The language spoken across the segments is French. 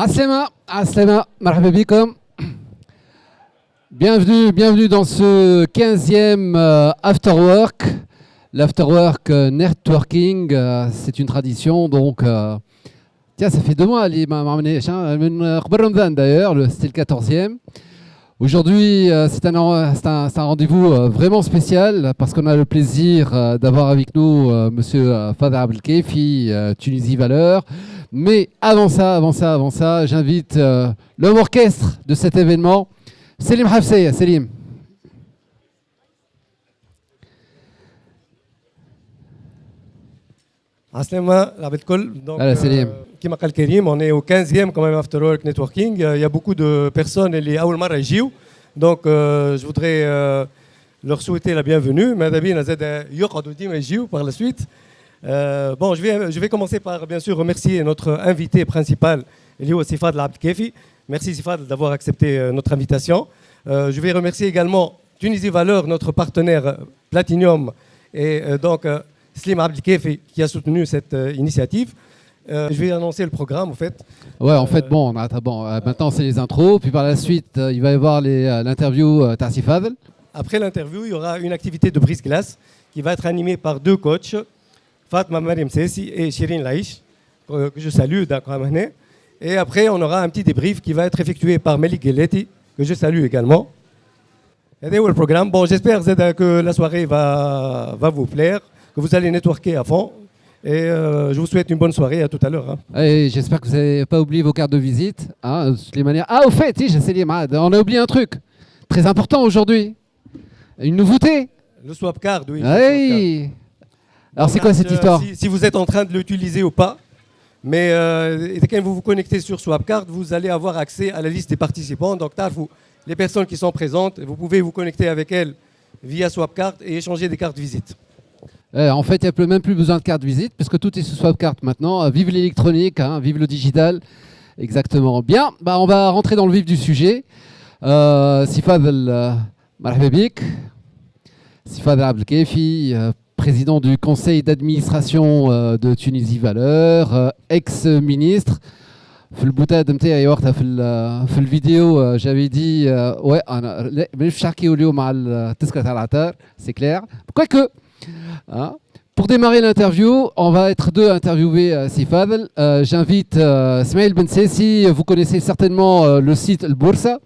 Aslama, marhaba bikum. Bienvenue dans ce 15e Afterwork. L'Afterwork Networking, c'est une tradition, donc... tiens, ça fait 2 mois, d'ailleurs, c'était le 14e. Aujourd'hui, c'est un rendez-vous vraiment spécial parce qu'on a le plaisir d'avoir avec nous Monsieur Fadel Abdelkaifi, Tunisie Valeurs. Mais avant ça, j'invite l'homme orchestre de cet événement, Selim Hafseya. Selim. Aslama, la Betkol. Donc, Selim. Karim, on est au 15e quand même Afterwork Networking. Il y a beaucoup de personnes, les Aoul Marajou. Donc, je voudrais leur souhaiter la bienvenue. Madame Nazed Yoqadoudi Majou par la suite. Bon, je vais commencer par bien sûr remercier notre invité principal, Elio Sifad Abdelkaifi. Merci Sifad d'avoir accepté notre invitation. Je vais remercier également Tunisie Valeurs, notre partenaire Platinum, et donc Slim Abdelkaifi qui a soutenu cette initiative. Je vais annoncer le programme en fait. Ouais, en fait, maintenant c'est les intros, puis par la suite, il va y avoir l'interview Tarsi Fadel. Après l'interview, il y aura une activité de brise-glace qui va être animée par 2 coachs, Fatma Mariam Sessi et Shirin Laïch, que je salue d'accord. Et après, on aura un petit débrief qui va être effectué par Melik Geleti, que je salue également. Et c'est le programme. Bon, j'espère que la soirée va vous plaire, que vous allez networker à fond. Et je vous souhaite une bonne soirée, à tout à l'heure. Hein. Et j'espère que vous n'avez pas oublié vos cartes de visite. Hein, de toutes les manières. Ah, au fait, on a oublié un truc très important aujourd'hui. Une nouveauté. Le swap card, oui. Oui. Alors, c'est quoi cette histoire? Si vous êtes en train de l'utiliser ou pas, mais quand vous vous connectez sur Swapcard, vous allez avoir accès à la liste des participants. Donc, les personnes qui sont présentes, vous pouvez vous connecter avec elles via Swapcard et échanger des cartes visite. En fait, il n'y a même plus besoin de carte visite, puisque tout est sous Swapcard maintenant. Vive l'électronique, hein, vive le digital. Exactement. Bien, on va rentrer dans le vif du sujet. Sifad Marhababik, Sifad Abdelkaifi, président du conseil d'administration de Tunisie Valeurs, ex-ministre. في البوتاد نتاعي وقتها في الفيديو j'avais dit ouais انا مش نحكيو اليوم على التذكره تاع العطار c'est clair. Quoique hein, pour démarrer l'interview, on va être 2 à interviewer Sifadel. J'invite Smaïl Ben Sessi. Vous connaissez certainement le site El Boursa.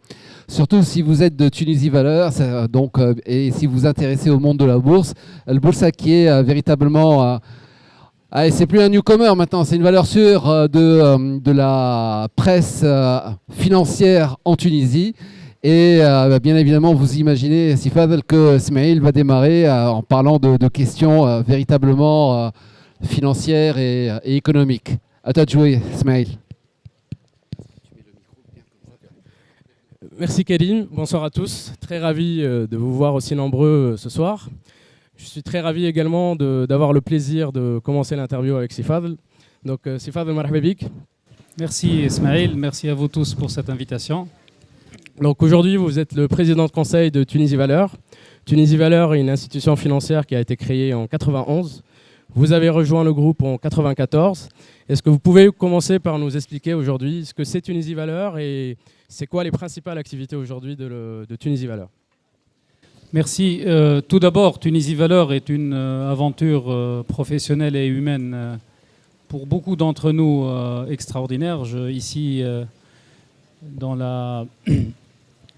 Surtout si vous êtes de Tunisie Valeurs, donc, et si vous vous intéressez au monde de la bourse, le Boursa qui est véritablement... c'est plus un newcomer maintenant, c'est une valeur sûre de la presse financière en Tunisie. Et bien évidemment, vous imaginez, Sifadel, que Smaïl va démarrer en parlant de questions véritablement financières et économiques. À toi de jouer, Smaïl. Merci Karim, bonsoir à tous. Très ravi de vous voir aussi nombreux ce soir. Je suis très ravi également d'avoir le plaisir de commencer l'interview avec Sifadel. Donc Sifadel marhababik. Merci Ismaël, merci à vous tous pour cette invitation. Donc aujourd'hui, vous êtes le président de conseil de Tunisie Valeurs. Tunisie Valeurs est une institution financière qui a été créée en 91. Vous avez rejoint le groupe en 94. Est-ce que vous pouvez commencer par nous expliquer aujourd'hui ce que c'est Tunisie Valeurs et c'est quoi les principales activités aujourd'hui de Tunisie Valeurs? Merci. Tout d'abord, Tunisie Valeurs est une aventure professionnelle et humaine pour beaucoup d'entre nous extraordinaire. Ici,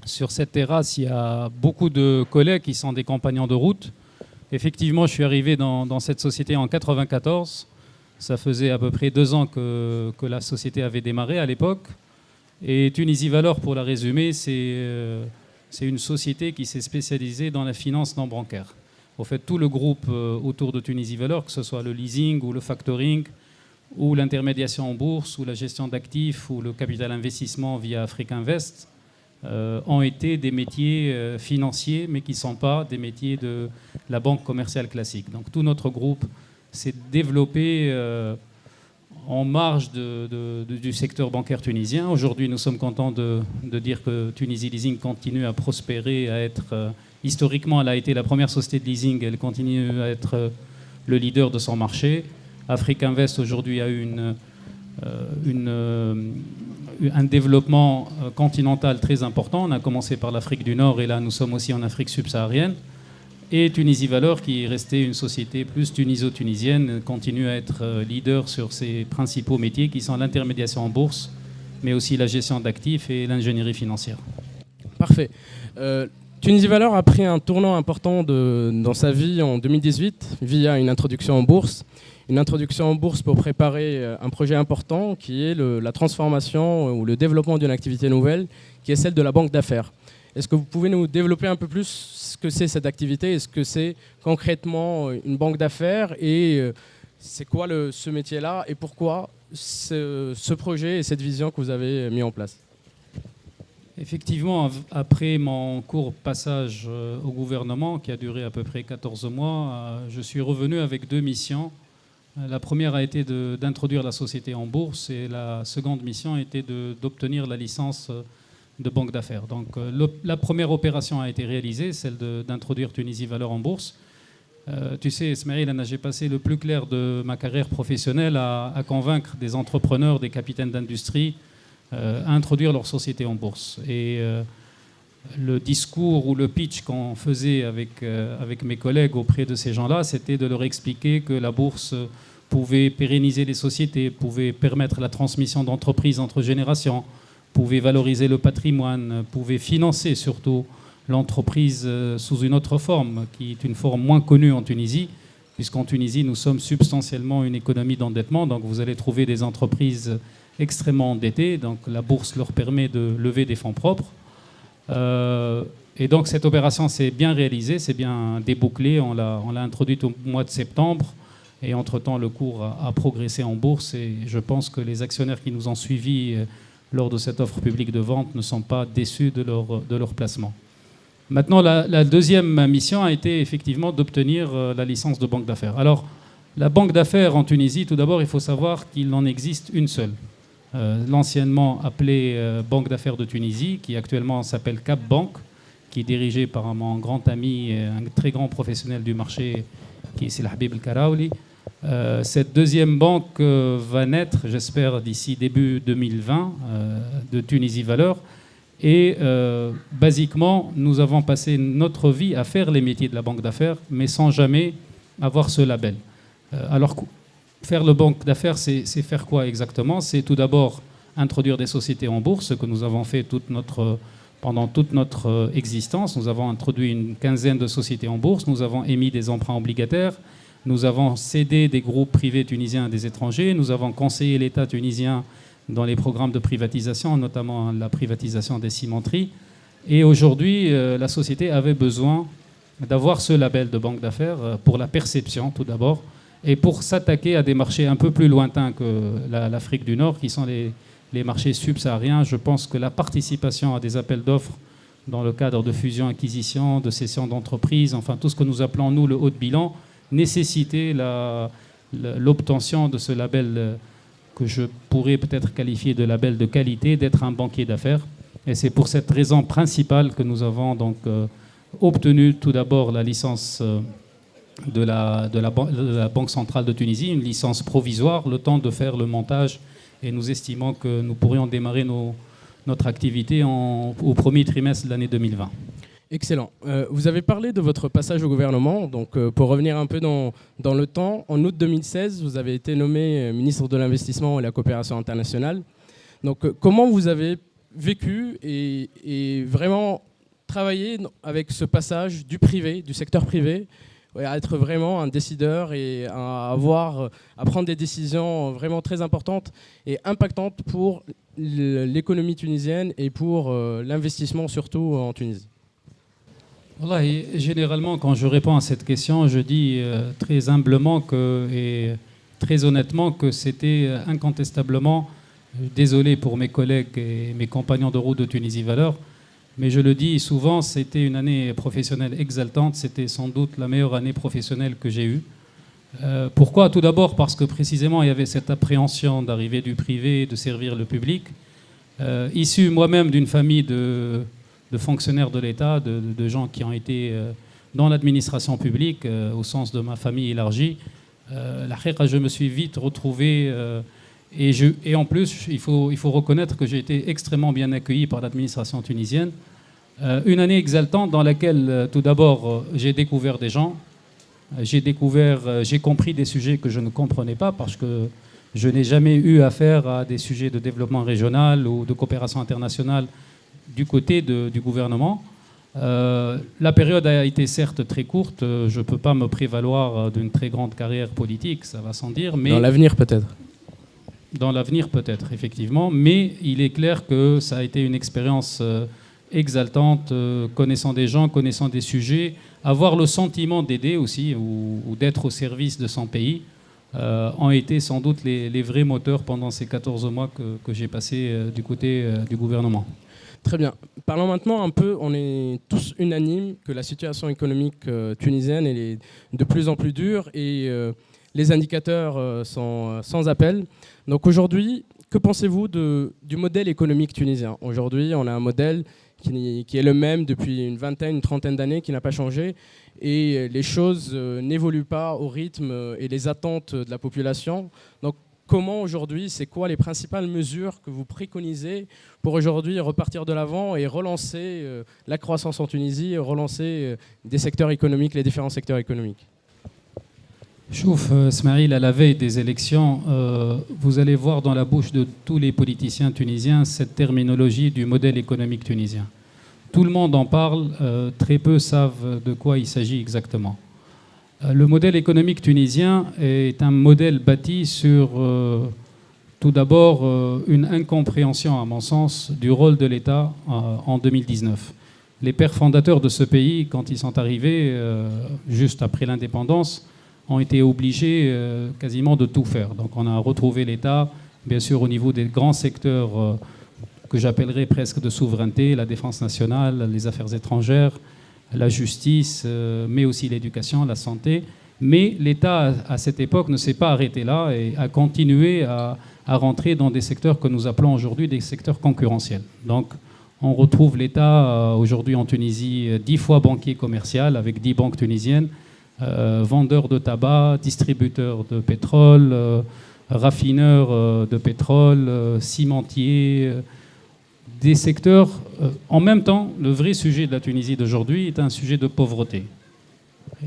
sur cette terrasse, il y a beaucoup de collègues qui sont des compagnons de route. Effectivement, je suis arrivé dans cette société en 94. Ça faisait à peu près 2 ans que la société avait démarré à l'époque. Et Tunisie Valeurs, pour la résumer, c'est une société qui s'est spécialisée dans la finance non bancaire. En fait, tout le groupe autour de Tunisie Valeurs, que ce soit le leasing ou le factoring, ou l'intermédiation en bourse, ou la gestion d'actifs, ou le capital investissement via Africa Invest, ont été des métiers financiers, mais qui ne sont pas des métiers de la banque commerciale classique. Donc tout notre groupe s'est développé en marge du secteur bancaire tunisien. Aujourd'hui, nous sommes contents de dire que Tunisie Leasing continue à prospérer, à être... historiquement, elle a été la première société de leasing, elle continue à être le leader de son marché. Africa Invest, aujourd'hui, a eu eu un développement continental très important. On a commencé par l'Afrique du Nord et là nous sommes aussi en Afrique subsaharienne. Et Tunisie Valeurs, qui est restée une société plus tuniso-tunisienne, continue à être leader sur ses principaux métiers qui sont l'intermédiation en bourse, mais aussi la gestion d'actifs et l'ingénierie financière. Parfait. Tunisie Valeurs a pris un tournant important dans sa vie en 2018 via une introduction en bourse. Une introduction en bourse pour préparer un projet important qui est la transformation ou le développement d'une activité nouvelle qui est celle de la banque d'affaires. Est-ce que vous pouvez nous développer un peu plus ce que c'est cette activité? Est-ce que c'est concrètement une banque d'affaires et c'est quoi ce métier-là et pourquoi ce projet et cette vision que vous avez mis en place? Effectivement, après mon court passage au gouvernement, qui a duré à peu près 14 mois, je suis revenu avec 2 missions. La première a été d'introduire la société en bourse et la seconde mission a été d'obtenir la licence de banque d'affaires. Donc la première opération a été réalisée, celle d'introduire Tunisie Valeurs en bourse. Tu sais, Ismaël, j'ai passé le plus clair de ma carrière professionnelle à convaincre des entrepreneurs, des capitaines d'industrie à introduire leur société en bourse. Et le discours ou le pitch qu'on faisait avec mes collègues auprès de ces gens-là, c'était de leur expliquer que la bourse pouvait pérenniser les sociétés, pouvait permettre la transmission d'entreprises entre générations, pouvait valoriser le patrimoine, pouvait financer surtout l'entreprise sous une autre forme, qui est une forme moins connue en Tunisie, puisqu'en Tunisie, nous sommes substantiellement une économie d'endettement. Donc vous allez trouver des entreprises extrêmement endettées. Donc la bourse leur permet de lever des fonds propres. Et donc cette opération s'est bien réalisée, s'est bien débouclée. On l'a introduite au mois de septembre. Et entre-temps, le cours a progressé en bourse. Et je pense que les actionnaires qui nous ont suivis lors de cette offre publique de vente ne sont pas déçus de leur placement. Maintenant, la deuxième mission a été effectivement d'obtenir la licence de banque d'affaires. Alors, la banque d'affaires en Tunisie, tout d'abord, il faut savoir qu'il en existe une seule. L'anciennement appelée Banque d'affaires de Tunisie, qui actuellement s'appelle Cap Bank, qui est dirigée par mon grand ami, un très grand professionnel du marché, qui est Selhabib El Karaouli. Cette deuxième banque va naître, j'espère, d'ici début 2020, de Tunisie Valeurs. Et basiquement, nous avons passé notre vie à faire les métiers de la banque d'affaires, mais sans jamais avoir ce label. Alors, faire le banque d'affaires, c'est faire quoi exactement? C'est tout d'abord introduire des sociétés en bourse, ce que nous avons fait pendant toute notre existence. Nous avons introduit une quinzaine de sociétés en bourse, nous avons émis des emprunts obligataires, nous avons cédé des groupes privés tunisiens à des étrangers, nous avons conseillé l'État tunisien dans les programmes de privatisation, notamment la privatisation des cimenteries. Et aujourd'hui, la société avait besoin d'avoir ce label de banque d'affaires pour la perception, tout d'abord, et pour s'attaquer à des marchés un peu plus lointains que l'Afrique du Nord, qui sont les marchés subsahariens. Je pense que la participation à des appels d'offres dans le cadre de fusion-acquisition, de cession d'entreprise, enfin tout ce que nous appelons, nous, le haut de bilan, nécessitait l'obtention de ce label que je pourrais peut-être qualifier de label de qualité, d'être un banquier d'affaires. Et c'est pour cette raison principale que nous avons donc obtenu tout d'abord la licence de la Banque centrale de Tunisie, une licence provisoire, le temps de faire le montage, et nous estimons que nous pourrions démarrer notre activité au premier trimestre de l'année 2020. Excellent. Vous avez parlé de votre passage au gouvernement. Donc, pour revenir un peu dans le temps, en août 2016, vous avez été nommé ministre de l'Investissement et la Coopération internationale. Donc, comment vous avez vécu et vraiment travaillé avec ce passage du privé, du secteur privé, à être vraiment un décideur et à prendre des décisions vraiment très importantes et impactantes pour l'économie tunisienne et pour l'investissement surtout en Tunisie? Voilà, généralement, quand je réponds à cette question, je dis très humblement et très honnêtement que c'était incontestablement, désolé pour mes collègues et mes compagnons de route de Tunisie Valeurs, mais je le dis souvent, c'était une année professionnelle exaltante, c'était sans doute la meilleure année professionnelle que j'ai eue. Pourquoi? Tout d'abord parce que précisément il y avait cette appréhension d'arriver du privé, de servir le public. Issu moi-même d'une famille de fonctionnaires de l'État, de gens qui ont été dans l'administration publique, au sens de ma famille élargie, je me suis vite retrouvé Et en plus, il faut reconnaître que j'ai été extrêmement bien accueilli par l'administration tunisienne. Une année exaltante dans laquelle, tout d'abord, j'ai découvert des gens, j'ai compris des sujets que je ne comprenais pas parce que je n'ai jamais eu affaire à des sujets de développement régional ou de coopération internationale du côté du gouvernement. La période a été certes très courte, je ne peux pas me prévaloir d'une très grande carrière politique, ça va sans dire. Mais dans l'avenir peut-être. Dans l'avenir peut-être, effectivement. Mais il est clair que ça a été une expérience exaltante, connaissant des gens, connaissant des sujets, avoir le sentiment d'aider aussi ou d'être au service de son pays ont été sans doute les vrais moteurs pendant ces 14 mois que j'ai passés du côté du gouvernement. Très bien. Parlons maintenant un peu, on est tous unanimes que la situation économique tunisienne elle est de plus en plus dure et les indicateurs sont sans appel. Donc aujourd'hui, que pensez-vous du modèle économique tunisien? Aujourd'hui, on a un modèle qui est le même depuis une vingtaine, une trentaine d'années, qui n'a pas changé. Et les choses n'évoluent pas au rythme et les attentes de la population. Donc comment aujourd'hui, c'est quoi les principales mesures que vous préconisez pour aujourd'hui repartir de l'avant et relancer la croissance en Tunisie, et relancer des secteurs économiques, les différents secteurs économiques? Chouf, Smaïl, à la veille des élections, vous allez voir dans la bouche de tous les politiciens tunisiens cette terminologie du modèle économique tunisien. Tout le monde en parle, très peu savent de quoi il s'agit exactement. Le modèle économique tunisien est un modèle bâti sur, tout d'abord, une incompréhension, à mon sens, du rôle de l'État en 2019. Les pères fondateurs de ce pays, quand ils sont arrivés, juste après l'indépendance, ont été obligés quasiment de tout faire. Donc on a retrouvé l'État, bien sûr, au niveau des grands secteurs que j'appellerais presque de souveraineté, la défense nationale, les affaires étrangères, la justice, mais aussi l'éducation, la santé. Mais l'État, à cette époque, ne s'est pas arrêté là et a continué à rentrer dans des secteurs que nous appelons aujourd'hui des secteurs concurrentiels. Donc on retrouve l'État aujourd'hui en Tunisie 10 fois banquier commercial avec 10 banques tunisiennes, vendeurs de tabac, distributeurs de pétrole, raffineurs de pétrole, cimentiers, des secteurs. En même temps, le vrai sujet de la Tunisie d'aujourd'hui est un sujet de pauvreté.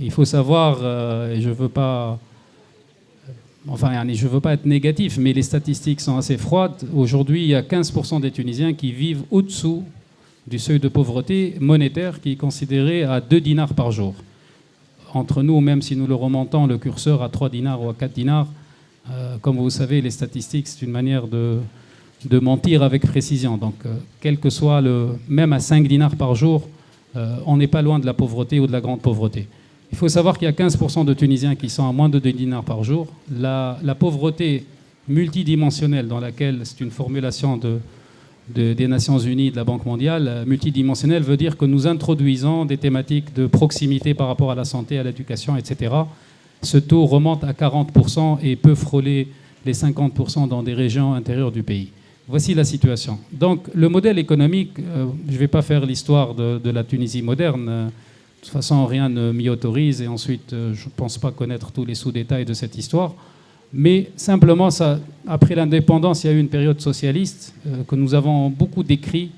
Il faut savoir, et je ne veux pas être négatif, mais les statistiques sont assez froides. Aujourd'hui, il y a 15% des Tunisiens qui vivent au-dessous du seuil de pauvreté monétaire qui est considéré à 2 dinars par jour. Entre nous, même si nous le remontons, le curseur à 3 dinars ou à 4 dinars, comme vous savez, les statistiques, c'est une manière de mentir avec précision. Donc, quel que soit même à 5 dinars par jour, on n'est pas loin de la pauvreté ou de la grande pauvreté. Il faut savoir qu'il y a 15% de Tunisiens qui sont à moins de 2 dinars par jour. La pauvreté multidimensionnelle, dans laquelle c'est une formulation des Nations Unies, de la Banque mondiale, multidimensionnelle veut dire que nous introduisons des thématiques de proximité par rapport à la santé, à l'éducation, etc. Ce taux remonte à 40% et peut frôler les 50% dans des régions intérieures du pays. Voici la situation. Donc le modèle économique, je ne vais pas faire l'histoire de la Tunisie moderne. De toute façon, rien ne m'y autorise et ensuite, je ne pense pas connaître tous les sous-détails de cette histoire. Mais simplement, après l'indépendance, il y a eu une période socialiste que nous avons beaucoup décrit,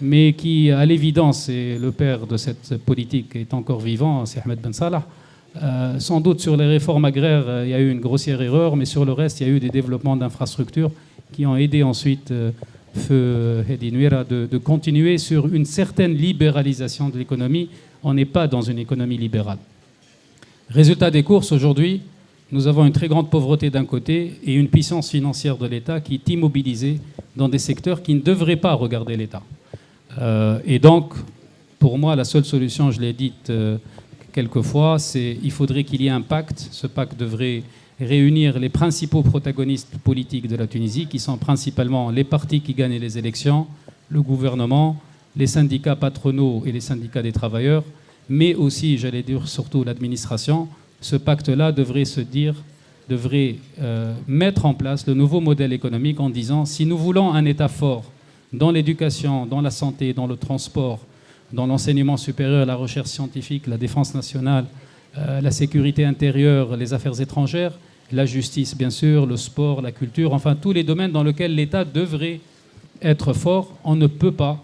mais qui, à l'évidence, et le père de cette politique est encore vivant, c'est Ahmed Ben Salah. Sans doute sur les réformes agraires, il y a eu une grossière erreur, mais sur le reste, il y a eu des développements d'infrastructures qui ont aidé ensuite Feu Hedi Nouira de continuer sur une certaine libéralisation de l'économie. On n'est pas dans une économie libérale. Résultat des courses, aujourd'hui, nous avons une très grande pauvreté d'un côté et une puissance financière de l'État qui est immobilisée dans des secteurs qui ne devraient pas regarder l'État. Et donc, pour moi, la seule solution, je l'ai dite quelquefois, c'est qu'il faudrait qu'il y ait un pacte. Ce pacte devrait réunir les principaux protagonistes politiques de la Tunisie, qui sont principalement les partis qui gagnent les élections, le gouvernement, les syndicats patronaux et les syndicats des travailleurs, mais aussi, j'allais dire, surtout l'administration. Ce pacte-là devrait mettre en place le nouveau modèle économique en disant si nous voulons un État fort dans l'éducation, dans la santé, dans le transport, dans l'enseignement supérieur, la recherche scientifique, la défense nationale, la sécurité intérieure, les affaires étrangères, la justice bien sûr, le sport, la culture, enfin tous les domaines dans lesquels l'État devrait être fort. On ne peut pas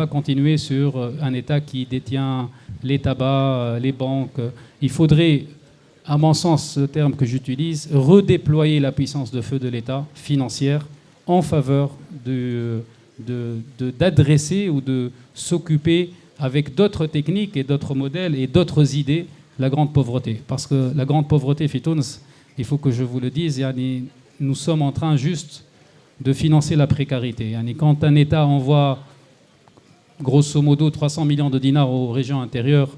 continuer sur un État qui détient les tabacs, les banques. Il faudrait, à mon sens, ce terme que j'utilise, redéployer la puissance de feu de l'État financière en faveur d'adresser ou de s'occuper avec d'autres techniques et d'autres modèles et d'autres idées la grande pauvreté. Parce que la grande pauvreté, Fitouns, il faut que je vous le dise, yani, nous sommes en train juste de financer la précarité. Yani, quand un État envoie grosso modo 300 millions de dinars aux régions intérieures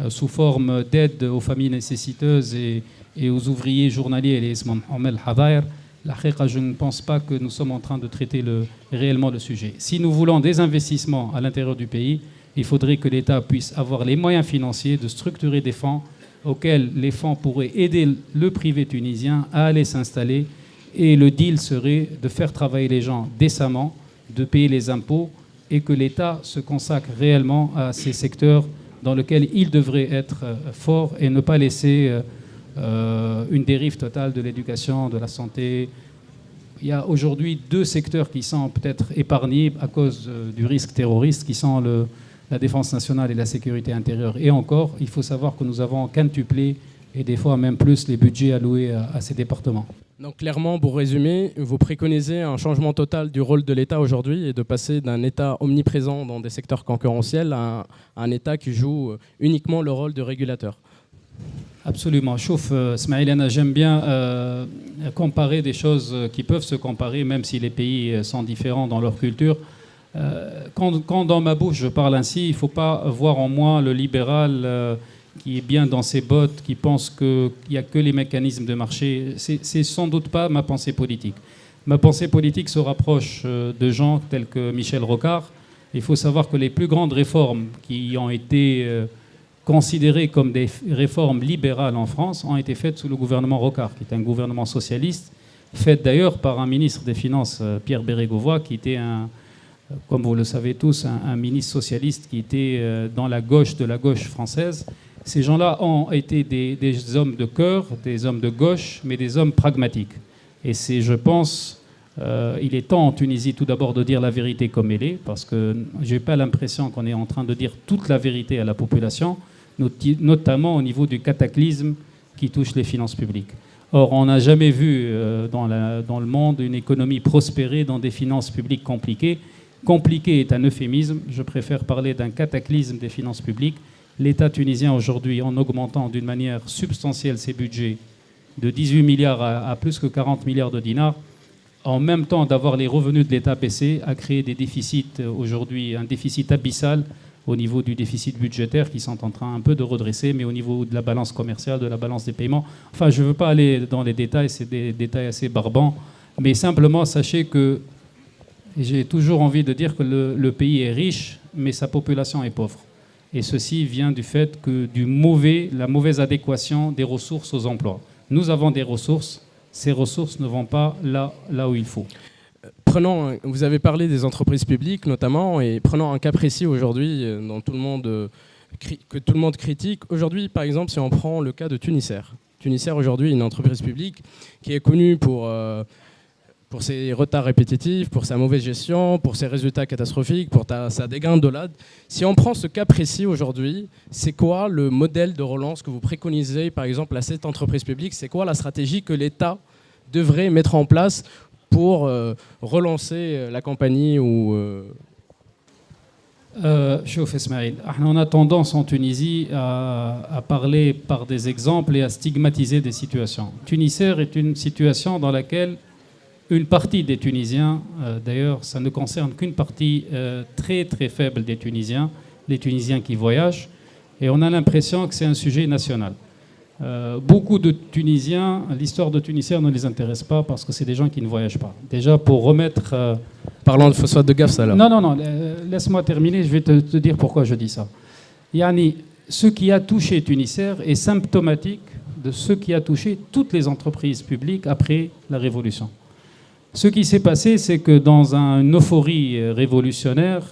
sous forme d'aide aux familles nécessiteuses et aux ouvriers journaliers, les Ismam Hadair, je ne pense pas que nous sommes en train de traiter réellement le sujet. Si nous voulons des investissements à l'intérieur du pays, il faudrait que l'État puisse avoir les moyens financiers de structurer des fonds auxquels les fonds pourraient aider le privé tunisien à aller s'installer. Et le deal serait de faire travailler les gens décemment, de payer les impôts et que l'État se consacre réellement à ces secteurs dans lesquels il devrait être fort et ne pas laisser une dérive totale de l'éducation, de la santé. Il y a aujourd'hui 2 secteurs qui sont peut-être épargnés à cause du risque terroriste, qui sont la défense nationale et la sécurité intérieure. Et encore, il faut savoir que nous avons quintuplé et des fois même plus les budgets alloués à ces départements. Donc clairement, pour résumer, vous préconisez un changement total du rôle de l'État aujourd'hui et de passer d'un État omniprésent dans des secteurs concurrentiels à un État qui joue uniquement le rôle de régulateur. Absolument. Chouf, Smaïl, j'aime bien comparer des choses qui peuvent se comparer, même si les pays sont différents dans leur culture. Quand dans ma bouche je parle ainsi, il ne faut pas voir en moi le libéral qui est bien dans ses bottes, qui pense qu'il n'y a que les mécanismes de marché. C'est sans doute pas ma pensée politique. Ma pensée politique se rapproche de gens tels que Michel Rocard. Il faut savoir que les plus grandes réformes qui ont été considérées comme des réformes libérales en France ont été faites sous le gouvernement Rocard, qui est un gouvernement socialiste, fait d'ailleurs par un ministre des Finances, Pierre Bérégovoy, qui était comme vous le savez tous, un ministre socialiste qui était dans la gauche de la gauche française. Ces gens-là ont été des hommes de cœur, des hommes de gauche, mais des hommes pragmatiques. Et c'est, je pense, il est temps en Tunisie tout d'abord de dire la vérité comme elle est, parce que je n'ai pas l'impression qu'on est en train de dire toute la vérité à la population, notamment au niveau du cataclysme qui touche les finances publiques. Or, on n'a jamais vu dans le monde une économie prospérer dans des finances publiques compliquées. Compliqué est un euphémisme, je préfère parler d'un cataclysme des finances publiques. L'État tunisien aujourd'hui, en augmentant d'une manière substantielle ses budgets de 18 milliards à plus que 40 milliards de dinars, en même temps d'avoir les revenus de l'État baissés, a créé des déficits aujourd'hui, un déficit abyssal au niveau du déficit budgétaire qui sont en train un peu de redresser, mais au niveau de la balance commerciale, de la balance des paiements. Enfin, je ne veux pas aller dans les détails, c'est des détails assez barbants, mais simplement sachez que j'ai toujours envie de dire que le pays est riche, mais sa population est pauvre. Et ceci vient du fait que la mauvaise adéquation des ressources aux emplois. Nous avons des ressources, ces ressources ne vont pas là où il faut. Vous avez parlé des entreprises publiques notamment, et prenons un cas précis aujourd'hui que tout le monde critique. Aujourd'hui, par exemple, si on prend le cas de Tunisair. Tunisair aujourd'hui, une entreprise publique qui est connue pour ses retards répétitifs, pour sa mauvaise gestion, pour ses résultats catastrophiques, pour sa dégringolade. Si on prend ce cas précis aujourd'hui, c'est quoi le modèle de relance que vous préconisez, par exemple, à cette entreprise publique? C'est quoi la stratégie que l'État devrait mettre en place pour relancer la compagnie Chouf Ismaïl, on a tendance en Tunisie à parler par des exemples et à stigmatiser des situations. Tunisair est une situation dans laquelle une partie des Tunisiens, d'ailleurs ça ne concerne qu'une partie très très faible des Tunisiens, les Tunisiens qui voyagent, et on a l'impression que c'est un sujet national. Beaucoup de Tunisiens, l'histoire de Tunisair ne les intéresse pas parce que c'est des gens qui ne voyagent pas. Déjà pour remettre... Parlons de phosphate de Gafs alors. Non, laisse-moi terminer, je vais te dire pourquoi je dis ça. Yani, ce qui a touché Tunisair est symptomatique de ce qui a touché toutes les entreprises publiques après la Révolution. Ce qui s'est passé, c'est que dans une euphorie révolutionnaire,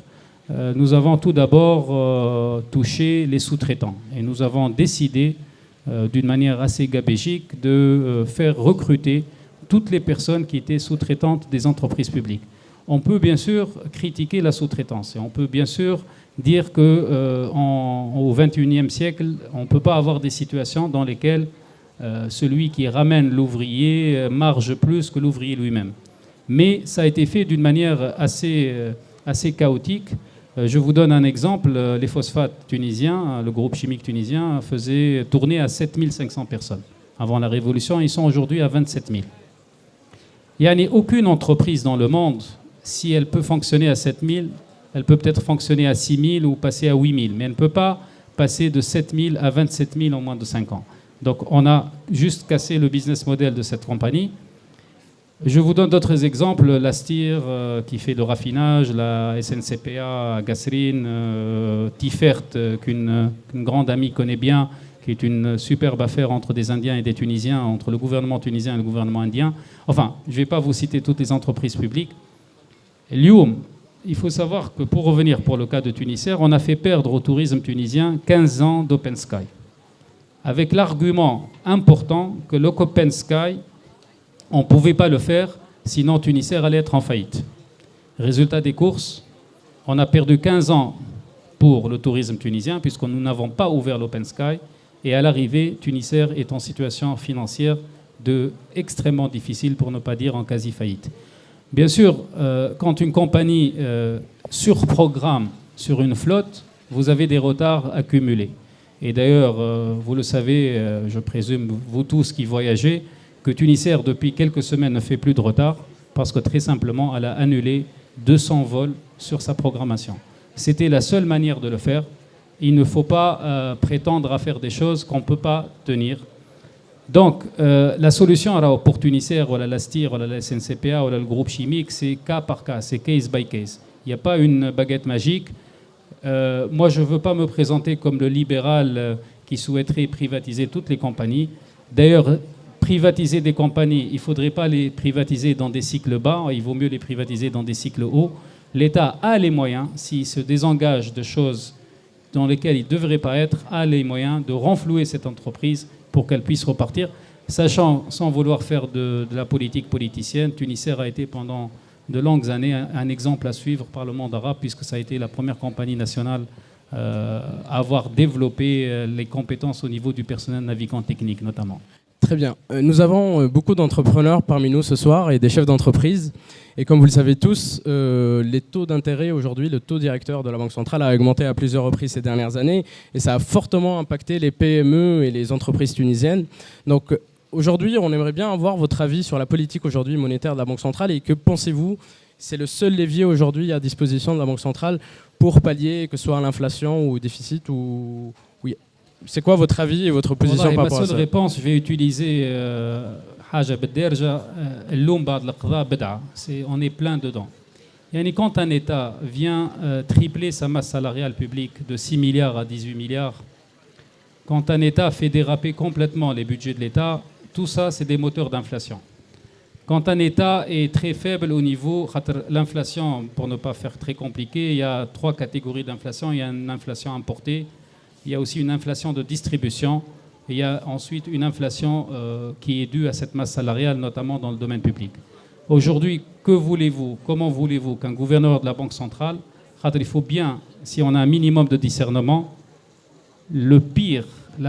nous avons tout d'abord touché les sous-traitants. Et nous avons décidé d'une manière assez gabégique, de faire recruter toutes les personnes qui étaient sous-traitantes des entreprises publiques. On peut bien sûr critiquer la sous-traitance et on peut bien sûr dire qu'au XXIe siècle, on ne peut pas avoir des situations dans lesquelles celui qui ramène l'ouvrier marge plus que l'ouvrier lui-même. Mais ça a été fait d'une manière assez chaotique. Je vous donne un exemple. Les phosphates tunisiens, le groupe chimique tunisien, faisait tourner à 7500 personnes. Avant la Révolution, ils sont aujourd'hui à 27 000. Il n'y a aucune entreprise dans le monde, si elle peut fonctionner à 7 000, elle peut peut-être fonctionner à 6 000 ou passer à 8 000, mais elle ne peut pas passer de 7 000 à 27 000 en moins de 5 ans. Donc on a juste cassé le business model de cette compagnie. Je vous donne d'autres exemples. La Styr qui fait le raffinage, la SNCPA, Gasserine, Tifert, qu'une grande amie connaît bien, qui est une superbe affaire entre des Indiens et des Tunisiens, entre le gouvernement tunisien et le gouvernement indien. Enfin, je ne vais pas vous citer toutes les entreprises publiques. Lyoum, il faut savoir que pour revenir pour le cas de Tunisair, on a fait perdre au tourisme tunisien 15 ans d'Open Sky, avec l'argument important que l'Open Sky, on ne pouvait pas le faire, sinon Tunisair allait être en faillite. Résultat des courses, on a perdu 15 ans pour le tourisme tunisien, puisque nous n'avons pas ouvert l'Open Sky. Et à l'arrivée, Tunisair est en situation financière extrêmement difficile, pour ne pas dire en quasi-faillite. Bien sûr, quand une compagnie surprogramme sur une flotte, vous avez des retards accumulés. Et d'ailleurs, vous le savez, je présume, vous tous qui voyagez, que Tunisair, depuis quelques semaines, ne fait plus de retard parce que très simplement, elle a annulé 200 vols sur sa programmation. C'était la seule manière de le faire. Il ne faut pas prétendre à faire des choses qu'on ne peut pas tenir. Donc, la solution alors, pour Tunisair, ou la Styr, ou la SNCPA, ou le groupe chimique, c'est cas par cas, c'est case by case. Il n'y a pas une baguette magique. Moi, je ne veux pas me présenter comme le libéral qui souhaiterait privatiser toutes les compagnies. D'ailleurs, privatiser des compagnies, il ne faudrait pas les privatiser dans des cycles bas, il vaut mieux les privatiser dans des cycles hauts. L'État a les moyens, s'il se désengage de choses dans lesquelles il ne devrait pas être, a les moyens de renflouer cette entreprise pour qu'elle puisse repartir, sachant, sans vouloir faire de la politique politicienne, Tunisair a été pendant de longues années un exemple à suivre par le monde arabe, puisque ça a été la première compagnie nationale à avoir développé les compétences au niveau du personnel navigant technique notamment. Très bien. Nous avons beaucoup d'entrepreneurs parmi nous ce soir et des chefs d'entreprise. Et comme vous le savez tous, les taux d'intérêt aujourd'hui, le taux directeur de la Banque centrale a augmenté à plusieurs reprises ces dernières années et ça a fortement impacté les PME et les entreprises tunisiennes. Donc aujourd'hui, on aimerait bien avoir votre avis sur la politique aujourd'hui monétaire de la Banque centrale et que pensez-vous, c'est le seul levier aujourd'hui à disposition de la Banque centrale pour pallier que ce soit l'inflation ou au déficit ou... Oui. C'est quoi votre avis et votre position par rapport à ça? Ma seule réponse, je vais utiliser حاجة بالدارجة اللوم بعد القضاء بدعة. On est plein dedans. Yani quand un État vient tripler sa masse salariale publique de 6 milliards à 18 milliards, quand un État fait déraper complètement les budgets de l'État, tout ça, c'est des moteurs d'inflation. Quand un État est très faible au niveau... L'inflation, pour ne pas faire très compliqué, il y a 3 catégories d'inflation. Il y a une inflation importée, il y a aussi une inflation de distribution, et il y a ensuite une inflation qui est due à cette masse salariale, notamment dans le domaine public. Aujourd'hui, que voulez-vous, comment voulez-vous qu'un gouverneur de la Banque centrale, il faut bien, si on a un minimum de discernement, la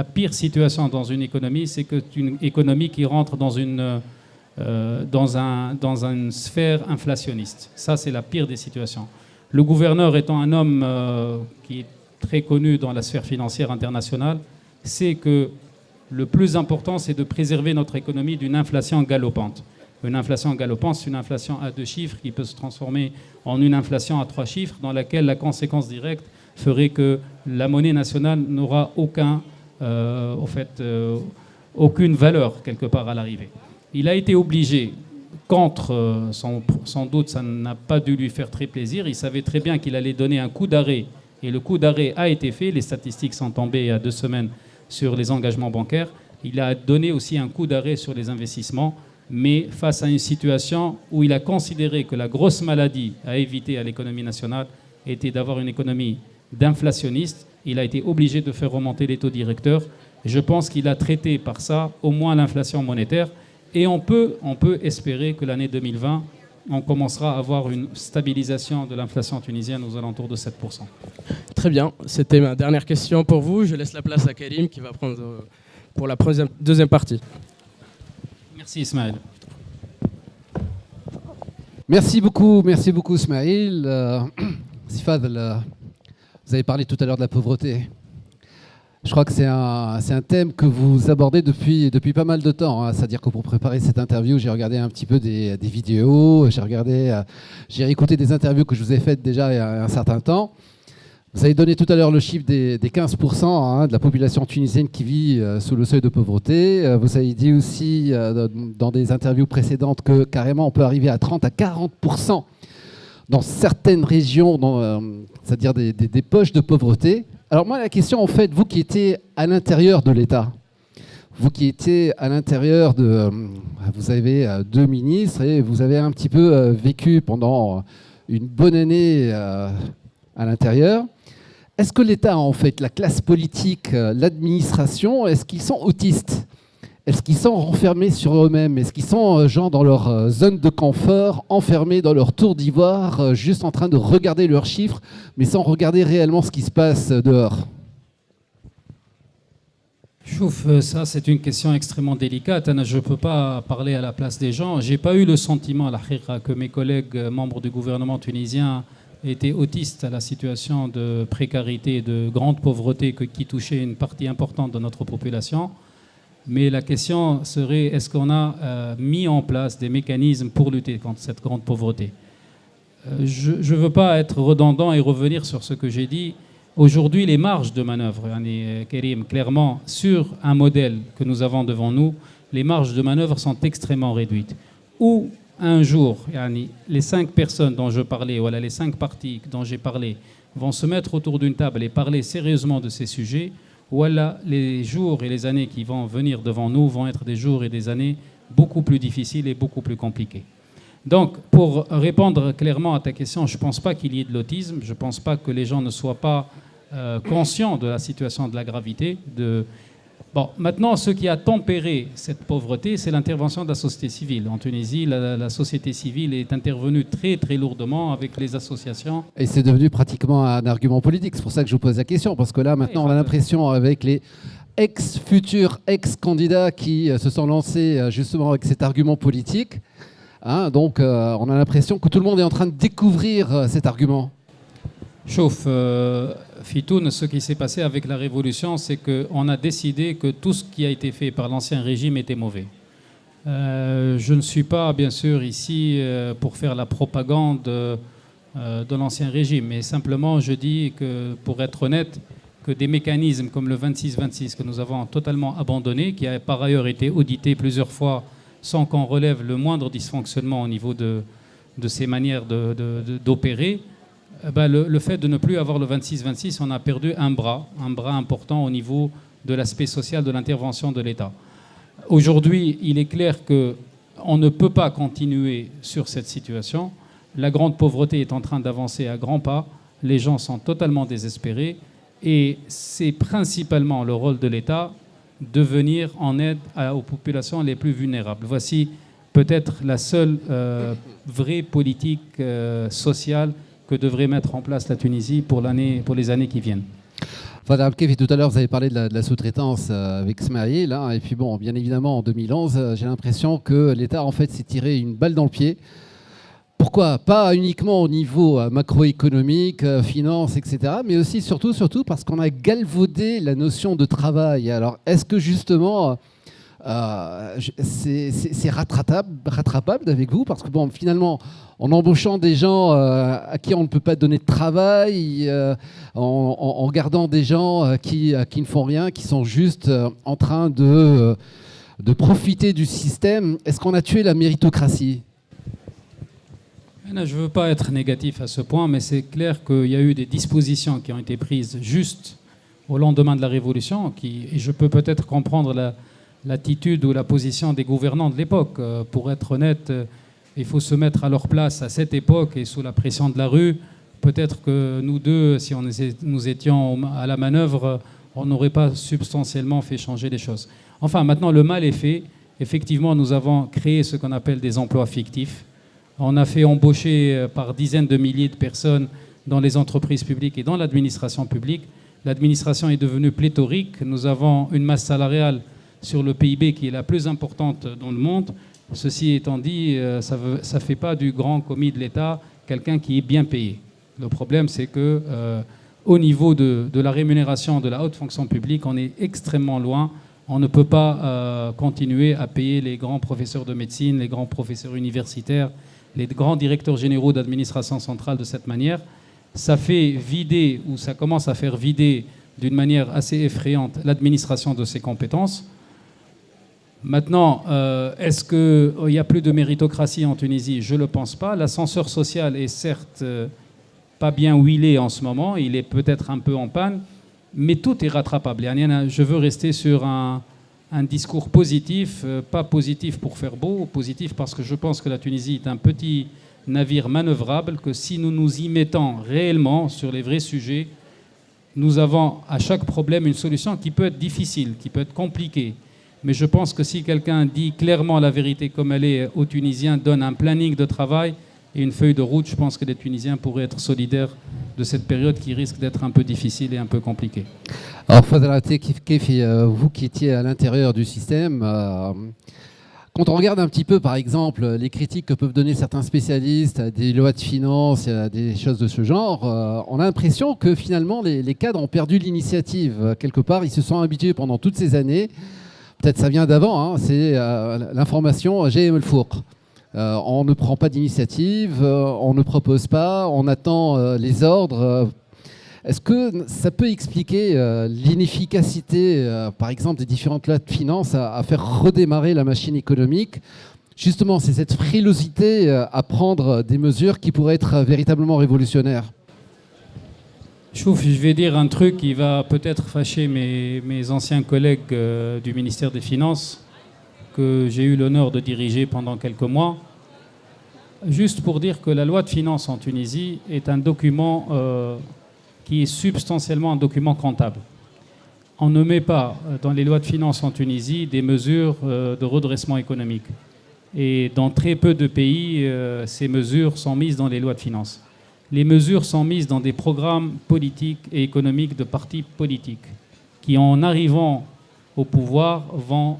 pire situation dans une économie, c'est qu'une économie qui rentre dans une sphère inflationniste. Ça, c'est la pire des situations. Le gouverneur étant un homme qui est très connu dans la sphère financière internationale, c'est que le plus important, c'est de préserver notre économie d'une inflation galopante. Une inflation galopante, c'est une inflation à 2 chiffres qui peut se transformer en une inflation à 3 chiffres, dans laquelle la conséquence directe ferait que la monnaie nationale n'aura aucune valeur quelque part à l'arrivée. Il a été obligé, sans doute ça n'a pas dû lui faire très plaisir, il savait très bien qu'il allait donner un coup d'arrêt, et le coup d'arrêt a été fait, les statistiques sont tombées il y a 2 semaines sur les engagements bancaires, il a donné aussi un coup d'arrêt sur les investissements, mais face à une situation où il a considéré que la grosse maladie à éviter à l'économie nationale était d'avoir une économie d'inflationniste, il a été obligé de faire remonter les taux directeurs Je pense qu'il a traité par ça au moins l'inflation monétaire. Et on peut espérer que l'année 2020, on commencera à avoir une stabilisation de l'inflation tunisienne aux alentours de 7%. Très bien, c'était ma dernière question pour vous. Je laisse la place à Karim qui va prendre pour la deuxième partie. Merci Ismaël. Merci beaucoup Ismaël. Sifad, vous avez parlé tout à l'heure de la pauvreté. Je crois que c'est un thème que vous abordez depuis pas mal de temps. Hein. C'est-à-dire que pour préparer cette interview, j'ai regardé un petit peu des vidéos, j'ai réécouté des interviews que je vous ai faites déjà il y a un certain temps. Vous avez donné tout à l'heure le chiffre des 15% hein, de la population tunisienne qui vit sous le seuil de pauvreté. Vous avez dit aussi dans des interviews précédentes que carrément on peut arriver à 30 à 40% dans certaines régions, c'est-à-dire des poches de pauvreté. Alors moi, la question, en fait, vous qui étiez à l'intérieur de l'État, vous qui étiez à l'intérieur vous avez deux ministres et vous avez un petit peu vécu pendant une bonne année à l'intérieur. Est-ce que l'État, en fait, la classe politique, l'administration, est-ce qu'ils sont autistes ? Est-ce qu'ils sont renfermés sur eux-mêmes ? Est-ce qu'ils sont genre dans leur zone de confort, enfermés dans leur tour d'ivoire, juste en train de regarder leurs chiffres, mais sans regarder réellement ce qui se passe dehors ? Chouf, ça c'est une question extrêmement délicate. Je ne peux pas parler à la place des gens. Je n'ai pas eu le sentiment, que mes collègues membres du gouvernement tunisien étaient autistes à la situation de précarité et de grande pauvreté qui touchait une partie importante de notre population. Mais la question serait, est-ce qu'on a mis en place des mécanismes pour lutter contre cette grande pauvreté ? Je ne veux pas être redondant et revenir sur ce que j'ai dit. Aujourd'hui, les marges de manœuvre, Karim, clairement, sur un modèle que nous avons devant nous, les marges de manœuvre sont extrêmement réduites. Ou un jour, les 5 personnes dont je parlais, voilà, les 5 parties dont j'ai parlé, vont se mettre autour d'une table et parler sérieusement de ces sujets, voilà, les jours et les années qui vont venir devant nous vont être des jours et des années beaucoup plus difficiles et beaucoup plus compliqués. Donc, pour répondre clairement à ta question, je ne pense pas qu'il y ait de l'autisme, je ne pense pas que les gens ne soient pas conscients de la situation, de la gravité. Bon, maintenant, ce qui a tempéré cette pauvreté, c'est l'intervention de la société civile. En Tunisie, la société civile est intervenue très, très lourdement avec les associations. Et c'est devenu pratiquement un argument politique. C'est pour ça que je vous pose la question. Parce que là, maintenant, on a l'impression, avec les futurs ex-candidats qui se sont lancés justement avec cet argument politique, hein, donc on a l'impression que tout le monde est en train de découvrir cet argument. Chauffe, Fitoun, ce qui s'est passé avec la Révolution, c'est qu'on a décidé que tout ce qui a été fait par l'ancien régime était mauvais. Je ne suis pas, bien sûr, ici pour faire la propagande de l'ancien régime, mais simplement, je dis que, pour être honnête, que des mécanismes comme le 26-26 que nous avons totalement abandonné, qui a par ailleurs été audité plusieurs fois sans qu'on relève le moindre dysfonctionnement au niveau de ces manières d'opérer, le fait de ne plus avoir le 26-26, on a perdu un bras important au niveau de l'aspect social de l'intervention de l'État. Aujourd'hui, il est clair qu'on ne peut pas continuer sur cette situation. La grande pauvreté est en train d'avancer à grands pas. Les gens sont totalement désespérés. Et c'est principalement le rôle de l'État de venir en aide aux populations les plus vulnérables. Voici peut-être la seule vraie politique sociale que devrait mettre en place la Tunisie pour les années qui viennent. Fadel Al-Kaifi, tout à l'heure, vous avez parlé de la sous-traitance avec Smaïl. Hein, et puis bon, bien évidemment, en 2011, j'ai l'impression que l'État, en fait, s'est tiré une balle dans le pied. Pourquoi ? Pas uniquement au niveau macroéconomique, finance, etc., mais aussi, surtout, parce qu'on a galvaudé la notion de travail. Alors, est-ce que justement, c'est rattrapable avec vous ? Parce que bon, finalement, en embauchant des gens à qui on ne peut pas donner de travail, en gardant des gens qui ne font rien, qui sont juste en train de profiter du système, est-ce qu'on a tué la méritocratie ? Je ne veux pas être négatif à ce point, mais c'est clair qu'il y a eu des dispositions qui ont été prises juste au lendemain de la Révolution, et je peux peut-être comprendre l'attitude ou la position des gouvernants de l'époque. Pour être honnête, il faut se mettre à leur place à cette époque et sous la pression de la rue. Peut-être que nous deux, si nous étions à la manœuvre, on n'aurait pas substantiellement fait changer les choses. Enfin, maintenant, le mal est fait. Effectivement, nous avons créé ce qu'on appelle des emplois fictifs. On a fait embaucher par dizaines de milliers de personnes dans les entreprises publiques et dans l'administration publique. L'administration est devenue pléthorique. Nous avons une masse salariale sur le PIB qui est la plus importante dans le monde. Ceci étant dit, ça ne fait pas du grand commis de l'État quelqu'un qui est bien payé. Le problème, c'est que au niveau de la rémunération de la haute fonction publique, on est extrêmement loin. On ne peut pas continuer à payer les grands professeurs de médecine, les grands professeurs universitaires, les grands directeurs généraux d'administration centrale de cette manière. Ça fait vider, ou ça commence à faire vider d'une manière assez effrayante l'administration de ses compétences. Maintenant, est-ce qu'il n'y a plus de méritocratie en Tunisie? Je ne le pense pas. L'ascenseur social est certes pas bien huilé en ce moment, il est peut-être un peu en panne, mais tout est rattrapable. Je veux rester sur un discours positif, pas positif pour faire beau, positif parce que je pense que la Tunisie est un petit navire manœuvrable, que si nous nous y mettons réellement sur les vrais sujets, nous avons à chaque problème une solution qui peut être difficile, qui peut être compliquée. Mais je pense que si quelqu'un dit clairement la vérité comme elle est aux Tunisiens, donne un planning de travail et une feuille de route, je pense que les Tunisiens pourraient être solidaires de cette période qui risque d'être un peu difficile et un peu compliquée. Alors, Fadelaté Kefi, vous qui étiez à l'intérieur du système, quand on regarde un petit peu, par exemple, les critiques que peuvent donner certains spécialistes à des lois de finances, à des choses de ce genre, on a l'impression que finalement, les cadres ont perdu l'initiative. Quelque part, ils se sont habitués pendant toutes ces années. Peut-être ça vient d'avant, hein, c'est l'information GM el-Fouk. On ne prend pas d'initiative, on ne propose pas, on attend les ordres. Est-ce que ça peut expliquer l'inefficacité, par exemple, des différentes lois de finances à faire redémarrer la machine économique? Justement, c'est cette frilosité à prendre des mesures qui pourraient être véritablement révolutionnaires. Je vais dire un truc qui va peut-être fâcher mes anciens collègues du ministère des Finances, que j'ai eu l'honneur de diriger pendant quelques mois. Juste pour dire que la loi de finances en Tunisie est un document qui est substantiellement un document comptable. On ne met pas dans les lois de finances en Tunisie des mesures de redressement économique. Et dans très peu de pays, ces mesures sont mises dans les lois de finances. Les mesures sont mises dans des programmes politiques et économiques de partis politiques qui, en arrivant au pouvoir, vont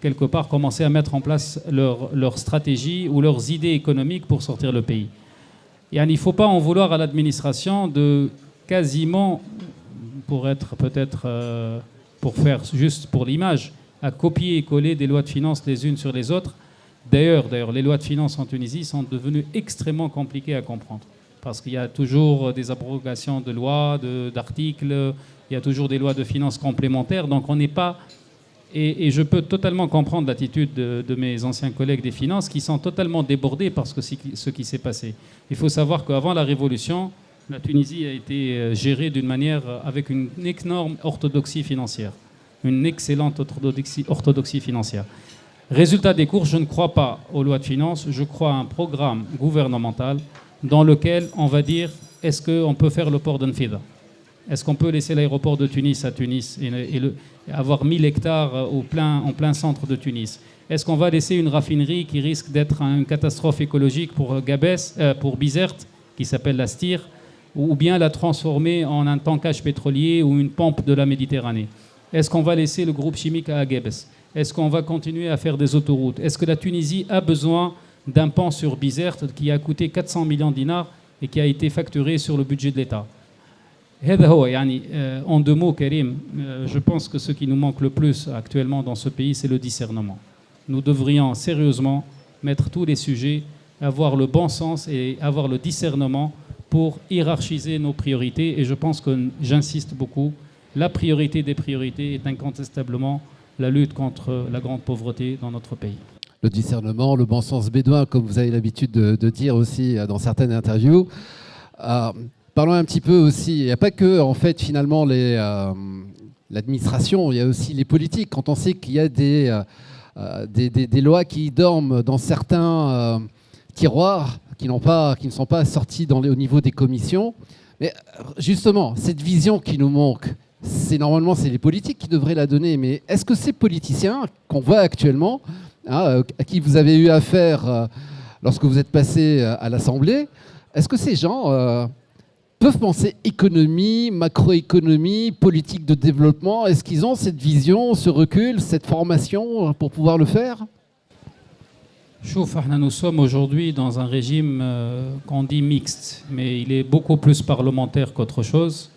quelque part commencer à mettre en place leur stratégie ou leurs idées économiques pour sortir le pays. Et il ne faut pas en vouloir à l'administration de quasiment, pour être peut-être, pour faire juste pour l'image, à copier et coller des lois de finances les unes sur les autres. D'ailleurs, les lois de finances en Tunisie sont devenues extrêmement compliquées à comprendre. Parce qu'il y a toujours des abrogations de lois, d'articles, il y a toujours des lois de finances complémentaires. Donc on n'est pas... Et je peux totalement comprendre l'attitude de mes anciens collègues des finances qui sont totalement débordés par ce qui s'est passé. Il faut savoir qu'avant la Révolution, la Tunisie a été gérée d'une manière avec une énorme orthodoxie financière. Une excellente orthodoxie financière. Résultat des courses, je ne crois pas aux lois de finances, je crois à un programme gouvernemental dans lequel on va dire est-ce qu'on peut faire le port d'Nfida? Est-ce qu'on peut laisser l'aéroport de Tunis à Tunis et avoir 1000 hectares en plein centre de Tunis? Est-ce qu'on va laisser une raffinerie qui risque d'être une catastrophe écologique pour pour Bizerte, qui s'appelle la Styr, ou bien la transformer en un tankage pétrolier ou une pompe de la Méditerranée? Est-ce qu'on va laisser le groupe chimique à Aguebes? Est-ce qu'on va continuer à faire des autoroutes? Est-ce que la Tunisie a besoin d'un pont sur Bizerte qui a coûté 400 millions de dinars et qui a été facturé sur le budget de l'État? En deux mots, Karim, je pense que ce qui nous manque le plus actuellement dans ce pays, c'est le discernement. Nous devrions sérieusement mettre tous les sujets, avoir le bon sens et avoir le discernement pour hiérarchiser nos priorités. Et je pense que, j'insiste beaucoup, la priorité des priorités est incontestablement la lutte contre la grande pauvreté dans notre pays. Le discernement, le bon sens bédouin, comme vous avez l'habitude de dire aussi dans certaines interviews. Parlons un petit peu aussi, il n'y a pas que, en fait, finalement, l'administration, il y a aussi les politiques. Quand on sait qu'il y a des lois qui dorment dans certains tiroirs, qui ne sont pas sortis au niveau des commissions. Mais justement, cette vision qui nous manque, c'est normalement c'est les politiques qui devraient la donner. Mais est-ce que ces politiciens qu'on voit actuellement, hein, à qui vous avez eu affaire lorsque vous êtes passé à l'Assemblée, est-ce que ces gens peuvent penser économie, macroéconomie, politique de développement? Est-ce qu'ils ont cette vision, ce recul, cette formation pour pouvoir le faire? Chouf, nous sommes aujourd'hui dans un régime qu'on dit mixte, mais il est beaucoup plus parlementaire qu'autre chose.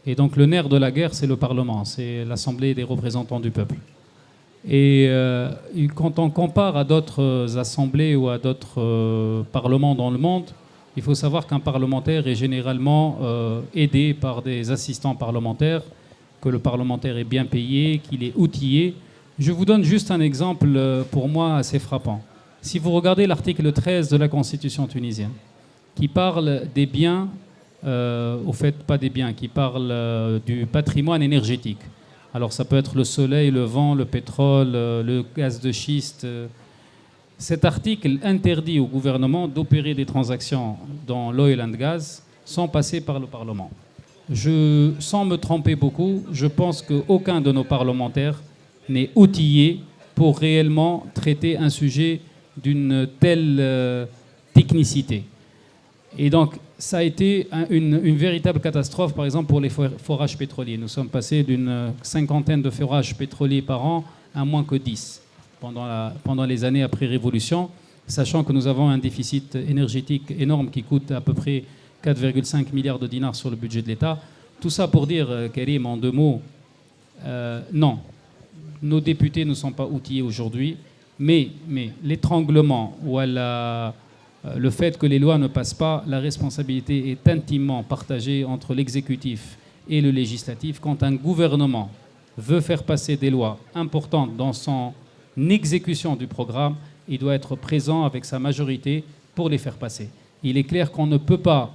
Et donc le nerf de la guerre, c'est le Parlement, c'est l'Assemblée des représentants du peuple. Et quand on compare à d'autres assemblées ou à d'autres parlements dans le monde, il faut savoir qu'un parlementaire est généralement aidé par des assistants parlementaires, que le parlementaire est bien payé, qu'il est outillé. Je vous donne juste un exemple pour moi assez frappant. Si vous regardez l'article 13 de la Constitution tunisienne, qui parle des biens, au fait pas des biens, qui parle du patrimoine énergétique. Alors ça peut être le soleil, le vent, le pétrole, le gaz de schiste. Cet article interdit au gouvernement d'opérer des transactions dans l'oil and gas sans passer par le Parlement. Sans me tromper beaucoup, je pense qu'aucun de nos parlementaires n'est outillé pour réellement traiter un sujet d'une telle technicité. Et donc, ça a été une véritable catastrophe, par exemple, pour les forages pétroliers. Nous sommes passés d'une cinquantaine de forages pétroliers par an à moins que 10 pendant les années après Révolution, sachant que nous avons un déficit énergétique énorme qui coûte à peu près 4,5 milliards de dinars sur le budget de l'État. Tout ça pour dire, Karim, en 2 mots, non, nos députés ne sont pas outillés aujourd'hui, mais l'étranglement ou le fait que les lois ne passent pas, la responsabilité est intimement partagée entre l'exécutif et le législatif. Quand un gouvernement veut faire passer des lois importantes dans son exécution du programme, il doit être présent avec sa majorité pour les faire passer. Il est clair qu'on ne peut pas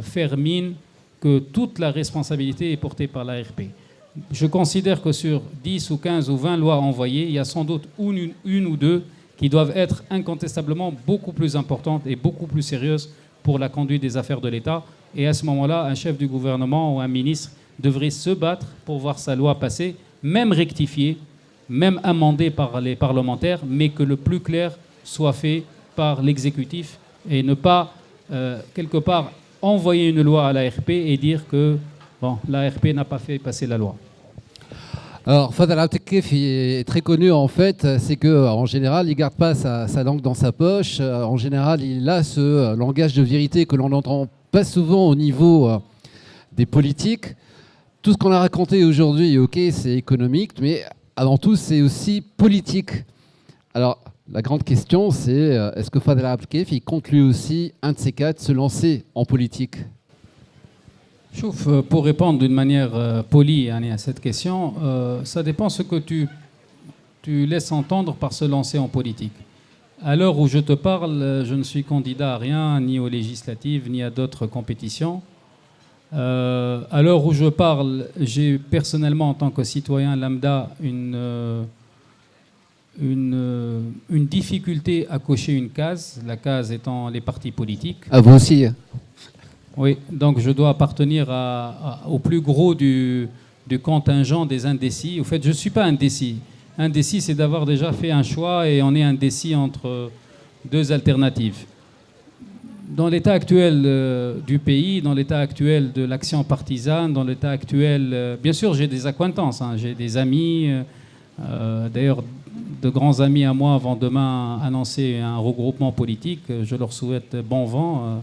faire mine que toute la responsabilité est portée par l'ARP. Je considère que sur 10 ou 15 ou 20 lois envoyées, il y a sans doute une ou deux qui doivent être incontestablement beaucoup plus importantes et beaucoup plus sérieuses pour la conduite des affaires de l'État. Et à ce moment-là, un chef du gouvernement ou un ministre devrait se battre pour voir sa loi passer, même rectifiée, même amendée par les parlementaires, mais que le plus clair soit fait par l'exécutif et ne pas, quelque part, envoyer une loi à l'ARP et dire que bon, l'ARP n'a pas fait passer la loi. Alors, Fadel Abdelkef est très connu en fait, c'est qu'en général, il ne garde pas sa langue dans sa poche. En général, il a ce langage de vérité que l'on n'entend pas souvent au niveau des politiques. Tout ce qu'on a raconté aujourd'hui, ok, c'est économique, mais avant tout, c'est aussi politique. Alors, la grande question, c'est est-ce que Fadel Abdelkef, il compte lui aussi, un de ces quatre, se lancer en politique? Chouf, pour répondre d'une manière polie à cette question, ça dépend ce que tu laisses entendre par se lancer en politique. À l'heure où je te parle, je ne suis candidat à rien, ni aux législatives, ni à d'autres compétitions. À l'heure où je parle, j'ai personnellement, en tant que citoyen lambda, une difficulté à cocher une case, la case étant les partis politiques. À vous aussi. Oui, donc je dois appartenir au plus gros du contingent des indécis. Au fait, je ne suis pas indécis. Indécis, c'est d'avoir déjà fait un choix et on est indécis entre deux alternatives. Dans l'état actuel du pays, dans l'état actuel de l'action partisane, dans l'état actuel... bien sûr, j'ai des accointances, hein, j'ai des amis. D'ailleurs, de grands amis à moi vont demain annoncer un regroupement politique. Je leur souhaite bon vent.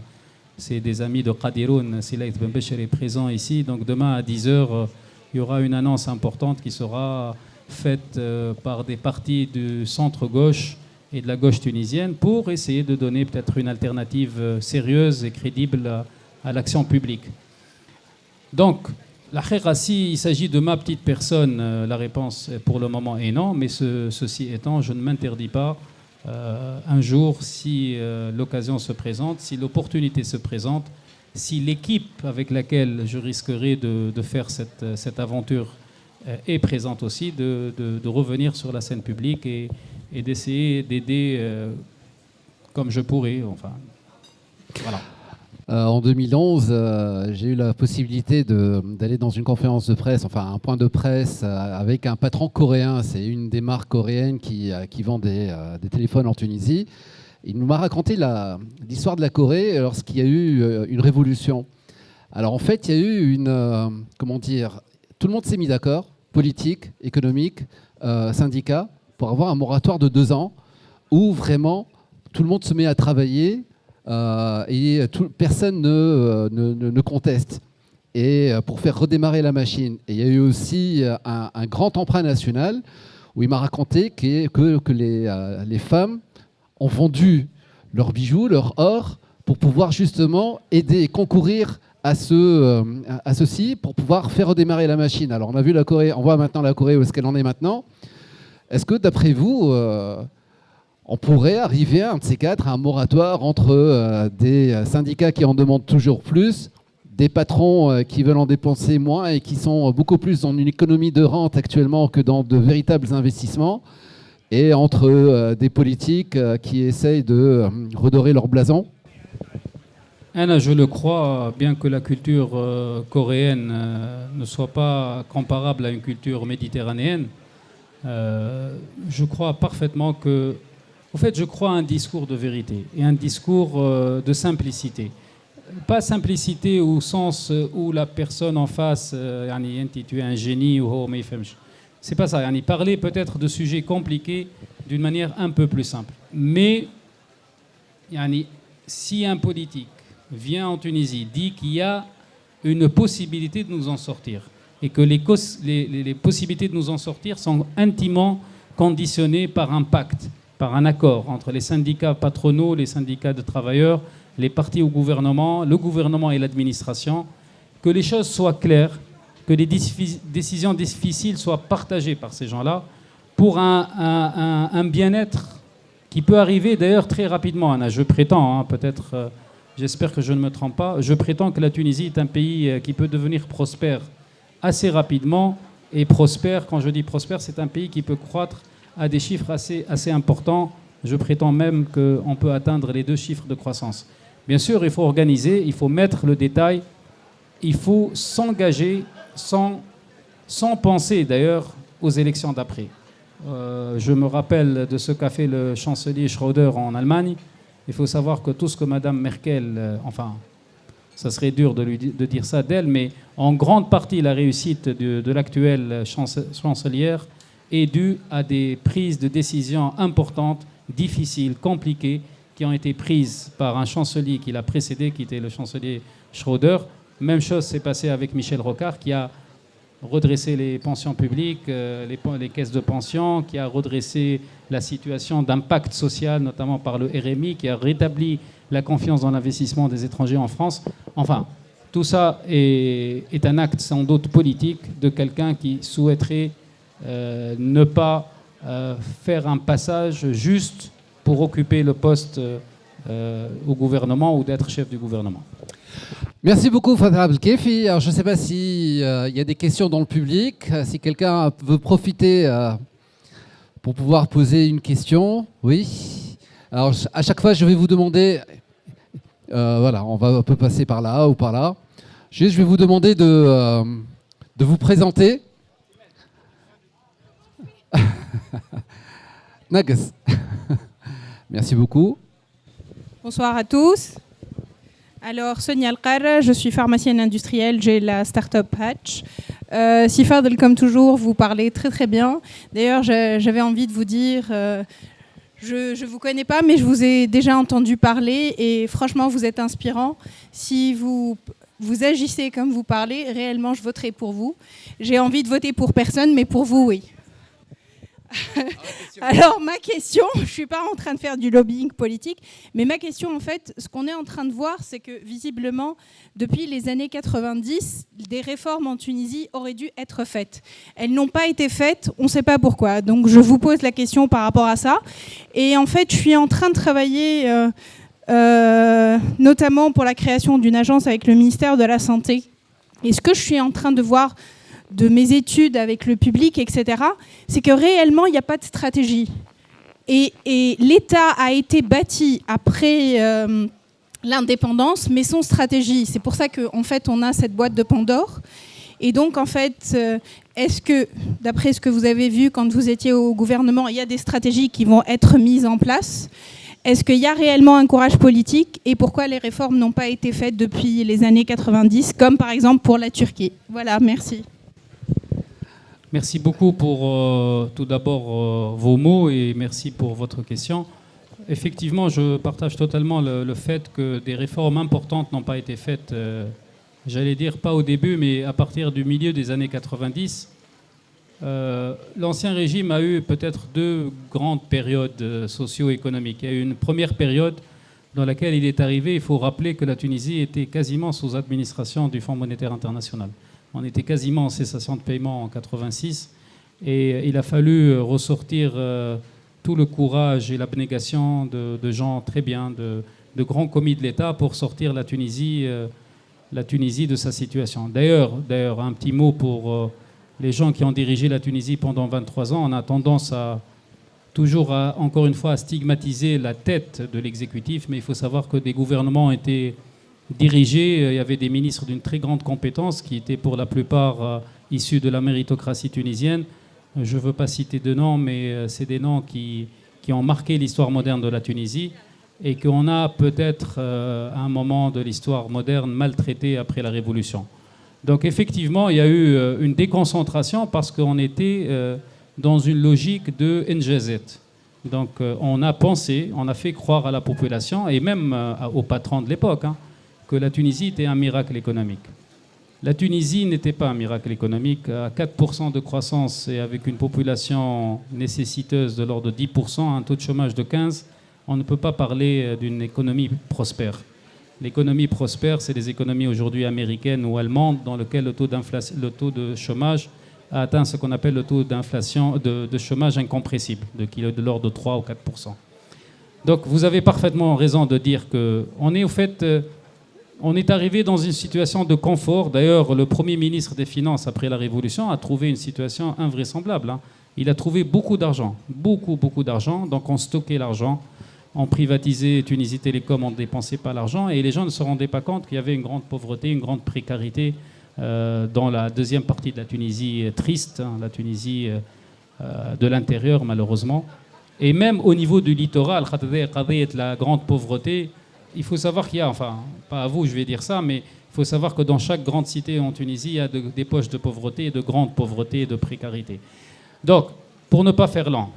C'est des amis de Qadiroun. Silaït Ben Bécher est présent ici. Donc demain à 10h, il y aura une annonce importante qui sera faite par des partis du centre-gauche et de la gauche tunisienne pour essayer de donner peut-être une alternative sérieuse et crédible à l'action publique. Donc, la khérassi, il s'agit de ma petite personne. La réponse pour le moment est non, mais ceci étant, je ne m'interdis pas un jour, si l'occasion se présente, si l'opportunité se présente, si l'équipe avec laquelle je risquerai de faire cette aventure est présente aussi, de revenir sur la scène publique et d'essayer d'aider comme je pourrai. Enfin, voilà. En 2011, j'ai eu la possibilité d'aller dans une conférence de presse, enfin un point de presse avec un patron coréen. C'est une des marques coréennes qui vend des téléphones en Tunisie. Il nous m'a raconté l'histoire de la Corée lorsqu'il y a eu une révolution. Alors en fait, il y a eu comment dire, tout le monde s'est mis d'accord, politique, économique, syndicats, pour avoir un moratoire de 2 ans où vraiment tout le monde se met à travailler et personne ne conteste. Et pour faire redémarrer la machine. Et il y a eu aussi un grand emprunt national où il m'a raconté que les femmes ont vendu leurs bijoux, leur or, pour pouvoir justement aider et concourir à ceci, pour pouvoir faire redémarrer la machine. Alors on a vu la Corée, on voit maintenant la Corée où est-ce qu'elle en est maintenant. Est-ce que d'après vous, on pourrait arriver à un de ces quatre, à un moratoire entre des syndicats qui en demandent toujours plus, des patrons qui veulent en dépenser moins et qui sont beaucoup plus dans une économie de rente actuellement que dans de véritables investissements, et entre des politiques qui essayent de redorer leur blason? Anna, je le crois, bien que la culture coréenne ne soit pas comparable à une culture méditerranéenne, je crois parfaitement que... En fait, je crois à un discours de vérité et un discours de simplicité. Pas simplicité au sens où la personne en face, tu es un génie ou mais c'est pas ça. Parler peut-être de sujets compliqués d'une manière un peu plus simple. Mais si un politique vient en Tunisie, dit qu'il y a une possibilité de nous en sortir et que les possibilités de nous en sortir sont intimement conditionnées par un pacte, par un accord entre les syndicats patronaux, les syndicats de travailleurs, les partis au gouvernement, le gouvernement et l'administration, que les choses soient claires, que les décisions difficiles soient partagées par ces gens-là pour un bien-être qui peut arriver d'ailleurs très rapidement. Anna, je prétends, peut-être, j'espère que je ne me trompe pas, je prétends que la Tunisie est un pays qui peut devenir prospère assez rapidement. Et prospère, quand je dis prospère, c'est un pays qui peut croître à des chiffres assez importants. Je prétends même qu'on peut atteindre les 2 chiffres de croissance. Bien sûr, il faut organiser, il faut mettre le détail, il faut s'engager sans penser d'ailleurs aux élections d'après. Je me rappelle de ce qu'a fait le chancelier Schröder en Allemagne. Il faut savoir que tout ce que Mme Merkel, ça serait dur de dire ça d'elle, mais en grande partie la réussite de l'actuelle chancelière est due à des prises de décisions importantes, difficiles, compliquées, qui ont été prises par un chancelier qui l'a précédé, qui était le chancelier Schröder. Même chose s'est passée avec Michel Rocard, qui a redressé les pensions publiques, les caisses de pension, qui a redressé la situation d'impact social, notamment par le RMI, qui a rétabli la confiance dans l'investissement des étrangers en France. Enfin, tout ça est un acte sans doute politique de quelqu'un qui souhaiterait ne pas faire un passage juste pour occuper le poste au gouvernement ou d'être chef du gouvernement. Merci beaucoup, Fatah Abdelkefi. Alors, je ne sais pas s'il y a des questions dans le public. Si quelqu'un veut profiter pour pouvoir poser une question. Oui. Alors, à chaque fois, je vais vous demander... voilà, on peut passer par là ou par là. Juste, je vais vous demander de vous présenter. Nagas. Merci beaucoup. Bonsoir à tous. Alors, Sonia Alqar, je suis pharmacienne industrielle, j'ai la start-up Hatch. Sifadel, comme toujours, vous parlez très très bien. D'ailleurs, j'avais envie de vous dire, je ne vous connais pas, mais je vous ai déjà entendu parler et franchement, vous êtes inspirant. Si vous agissez comme vous parlez, réellement, je voterai pour vous. J'ai envie de voter pour personne, mais pour vous, oui. Alors ma question, je ne suis pas en train de faire du lobbying politique, mais ma question en fait, ce qu'on est en train de voir, c'est que visiblement, depuis les années 90, des réformes en Tunisie auraient dû être faites. Elles n'ont pas été faites, on ne sait pas pourquoi. Donc je vous pose la question par rapport à ça. Et en fait, je suis en train de travailler notamment pour la création d'une agence avec le ministère de la Santé. Et ce que je suis en train de voir de mes études avec le public, etc., c'est que réellement, il n'y a pas de stratégie. Et l'État a été bâti après l'indépendance, mais son stratégie. C'est pour ça qu'en fait, on a cette boîte de Pandore. Et donc, en fait, est-ce que, d'après ce que vous avez vu quand vous étiez au gouvernement, il y a des stratégies qui vont être mises en place? Est-ce qu'il y a réellement un courage politique? Et pourquoi les réformes n'ont pas été faites depuis les années 90, comme par exemple pour la Turquie? Voilà, merci. Merci beaucoup pour tout d'abord vos mots et merci pour votre question. Effectivement, je partage totalement le fait que des réformes importantes n'ont pas été faites, j'allais dire pas au début, mais à partir du milieu des années 90. L'ancien régime a eu peut-être deux grandes périodes socio-économiques. Il y a eu une première période dans laquelle il est arrivé, il faut rappeler que la Tunisie était quasiment sous administration du Fonds monétaire international. On était quasiment en cessation de paiement en 86 et il a fallu ressortir tout le courage et l'abnégation de gens très bien, de grands commis de l'État pour sortir la Tunisie de sa situation. D'ailleurs, un petit mot pour les gens qui ont dirigé la Tunisie pendant 23 ans. On a tendance encore une fois, à stigmatiser la tête de l'exécutif, mais il faut savoir que des gouvernements ont été dirigés. Il y avait des ministres d'une très grande compétence qui étaient pour la plupart issus de la méritocratie tunisienne. Je ne veux pas citer de noms, mais c'est des noms qui ont marqué l'histoire moderne de la Tunisie et qu'on a peut-être à un moment de l'histoire moderne maltraité après la Révolution. Donc effectivement, il y a eu une déconcentration parce qu'on était dans une logique de NGZ. Donc on a fait croire à la population et même aux patrons de l'époque que la Tunisie était un miracle économique. La Tunisie n'était pas un miracle économique. À 4% de croissance et avec une population nécessiteuse de l'ordre de 10%, un taux de chômage de 15%, on ne peut pas parler d'une économie prospère. L'économie prospère, c'est les économies aujourd'hui américaines ou allemandes dans lesquelles le taux de chômage a atteint ce qu'on appelle le taux d'inflation, de chômage incompressible, de l'ordre de 3 ou 4%. Donc vous avez parfaitement raison de dire qu'on est au fait... On est arrivé dans une situation de confort. D'ailleurs, le Premier ministre des Finances, après la Révolution, a trouvé une situation invraisemblable. Il a trouvé beaucoup d'argent, beaucoup d'argent. Donc on stockait l'argent, on privatisait Tunisie Télécom, on ne dépensait pas l'argent. Et les gens ne se rendaient pas compte qu'il y avait une grande pauvreté, une grande précarité dans la deuxième partie de la Tunisie triste, la Tunisie de l'intérieur, malheureusement. Et même au niveau du littoral, la grande pauvreté, il faut savoir qu'il y a, enfin, pas à vous, je vais dire ça, mais il faut savoir que dans chaque grande cité en Tunisie, il y a des poches de pauvreté, de grande pauvreté et de précarité. Donc, pour ne pas faire lent,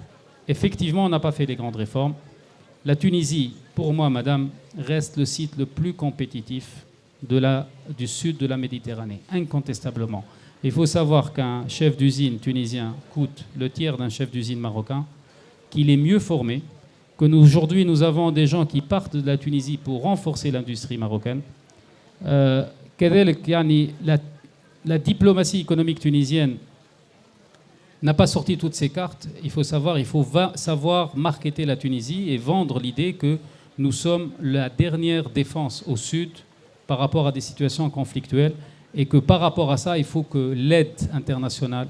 effectivement, on n'a pas fait les grandes réformes. La Tunisie, pour moi, madame, reste le site le plus compétitif du sud de la Méditerranée, incontestablement. Il faut savoir qu'un chef d'usine tunisien coûte le tiers d'un chef d'usine marocain, qu'il est mieux formé, qu'aujourd'hui nous avons des gens qui partent de la Tunisie pour renforcer l'industrie marocaine. La diplomatie économique tunisienne n'a pas sorti toutes ses cartes. Il faut savoir marketer la Tunisie et vendre l'idée que nous sommes la dernière défense au sud par rapport à des situations conflictuelles et que par rapport à ça, il faut que l'aide internationale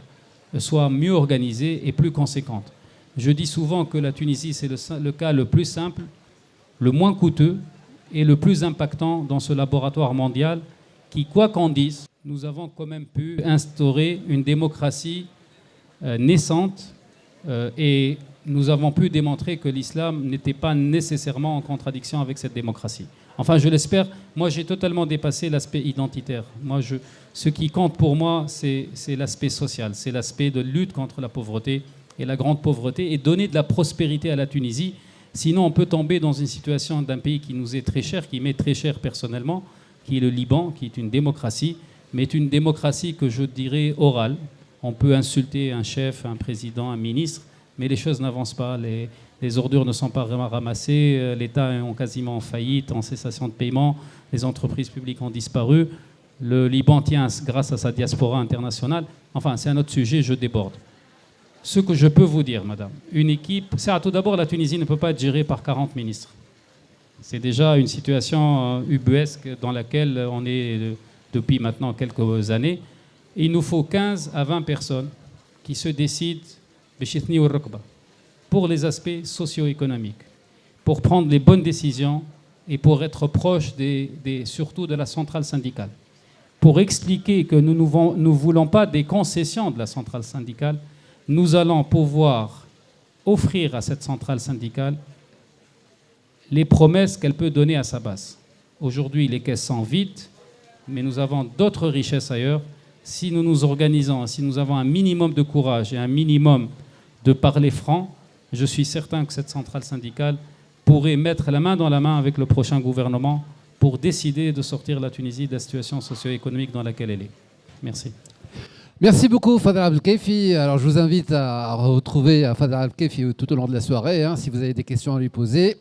soit mieux organisée et plus conséquente. Je dis souvent que la Tunisie, c'est le cas le plus simple, le moins coûteux et le plus impactant dans ce laboratoire mondial qui, quoi qu'on dise, nous avons quand même pu instaurer une démocratie naissante et nous avons pu démontrer que l'islam n'était pas nécessairement en contradiction avec cette démocratie. Enfin, je l'espère. Moi, j'ai totalement dépassé l'aspect identitaire. Ce qui compte pour moi, c'est l'aspect social, c'est l'aspect de lutte contre la pauvreté et la grande pauvreté et donner de la prospérité à la Tunisie. Sinon, on peut tomber dans une situation d'un pays qui nous est très cher, qui m'est très cher personnellement, qui est le Liban, qui est une démocratie, mais une démocratie que je dirais orale. On peut insulter un chef, un président, un ministre, mais les choses n'avancent pas. Les ordures ne sont pas vraiment ramassées, l'État est quasiment en faillite, en cessation de paiement, les entreprises publiques ont disparu. Le Liban tient grâce à sa diaspora internationale. Enfin, c'est un autre sujet, je déborde. Ce que je peux vous dire, madame, une équipe... Tout d'abord, la Tunisie ne peut pas être gérée par 40 ministres. C'est déjà une situation ubuesque dans laquelle on est depuis maintenant quelques années. Il nous faut 15 à 20 personnes qui se décident pour les aspects socio-économiques, pour prendre les bonnes décisions et pour être proche surtout de la centrale syndicale, pour expliquer que nous ne voulons pas des concessions de la centrale syndicale. Nous allons pouvoir offrir à cette centrale syndicale les promesses qu'elle peut donner à sa base. Aujourd'hui, les caisses sont vides, mais nous avons d'autres richesses ailleurs. Si nous nous organisons, si nous avons un minimum de courage et un minimum de parler franc, je suis certain que cette centrale syndicale pourrait mettre la main dans la main avec le prochain gouvernement pour décider de sortir la Tunisie de la situation socio-économique dans laquelle elle est. Merci. Merci beaucoup, Fadel Abdelkaifi. Alors, je vous invite à retrouver Fadel Abdelkaifi tout au long de la soirée, hein, si vous avez des questions à lui poser.